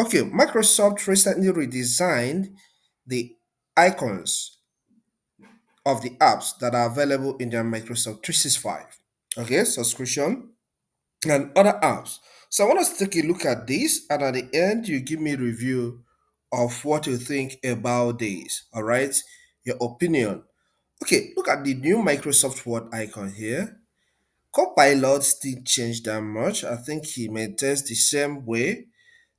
Okay, Microsoft recently redesigned the icons of the apps that are available in their Microsoft 365. Okay, subscription and other apps. So I want us to take a look at this, and at the end, you give me a review of what you think about this. All right, your opinion. Okay, look at the new Microsoft Word icon here. Copilot didn't change that much. I think he maintains the same way.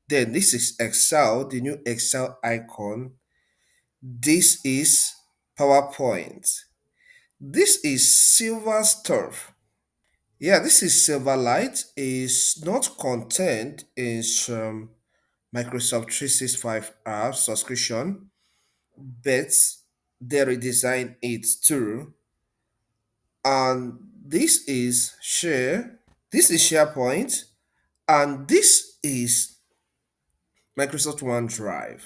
Then this is Excel, the new Excel icon. This is PowerPoint. This is Silver Stuff. Yeah, this is Silverlight. Is not contained in some Microsoft 365 app subscription, but they redesign it too. And this is Share. This is SharePoint, and this is Microsoft OneDrive,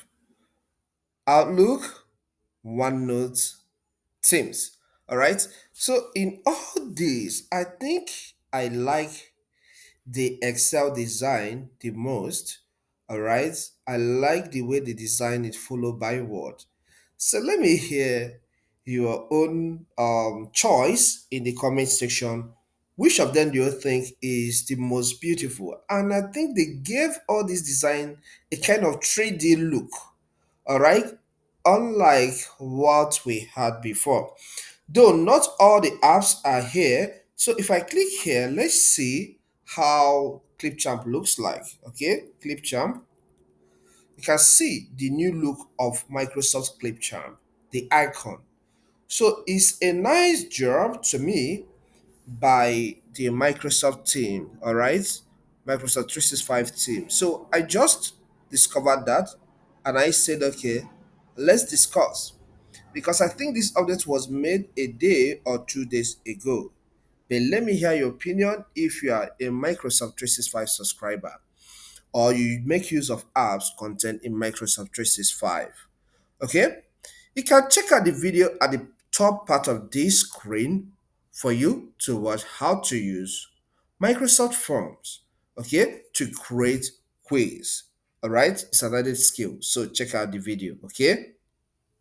Outlook, OneNote, Teams. All right. So in all these, I think I like the Excel design the most. All right. I like the way they design it followed by Word. So let me hear your own choice in the comment section. Which of them do you think is the most beautiful? And I think they gave all this design a kind of 3D look. All right. Unlike what we had before. Though not all the apps are here. So if I click here, let's see how Clipchamp looks like. Okay, Clipchamp. You can see the new look of Microsoft Clipchamp, the icon. So it's a nice job to me by the Microsoft team, all right? Microsoft 365 team. So I just discovered that and I said, okay, let's discuss because I think this update was made a day or 2 days ago. But let me hear your opinion if you are a Microsoft 365 subscriber or you make use of apps content in Microsoft 365. Okay? You can check out the video at the top part of this screen for you to watch how to use Microsoft Forms, okay, to create quiz. All right, it's an added skill. So check out the video, okay?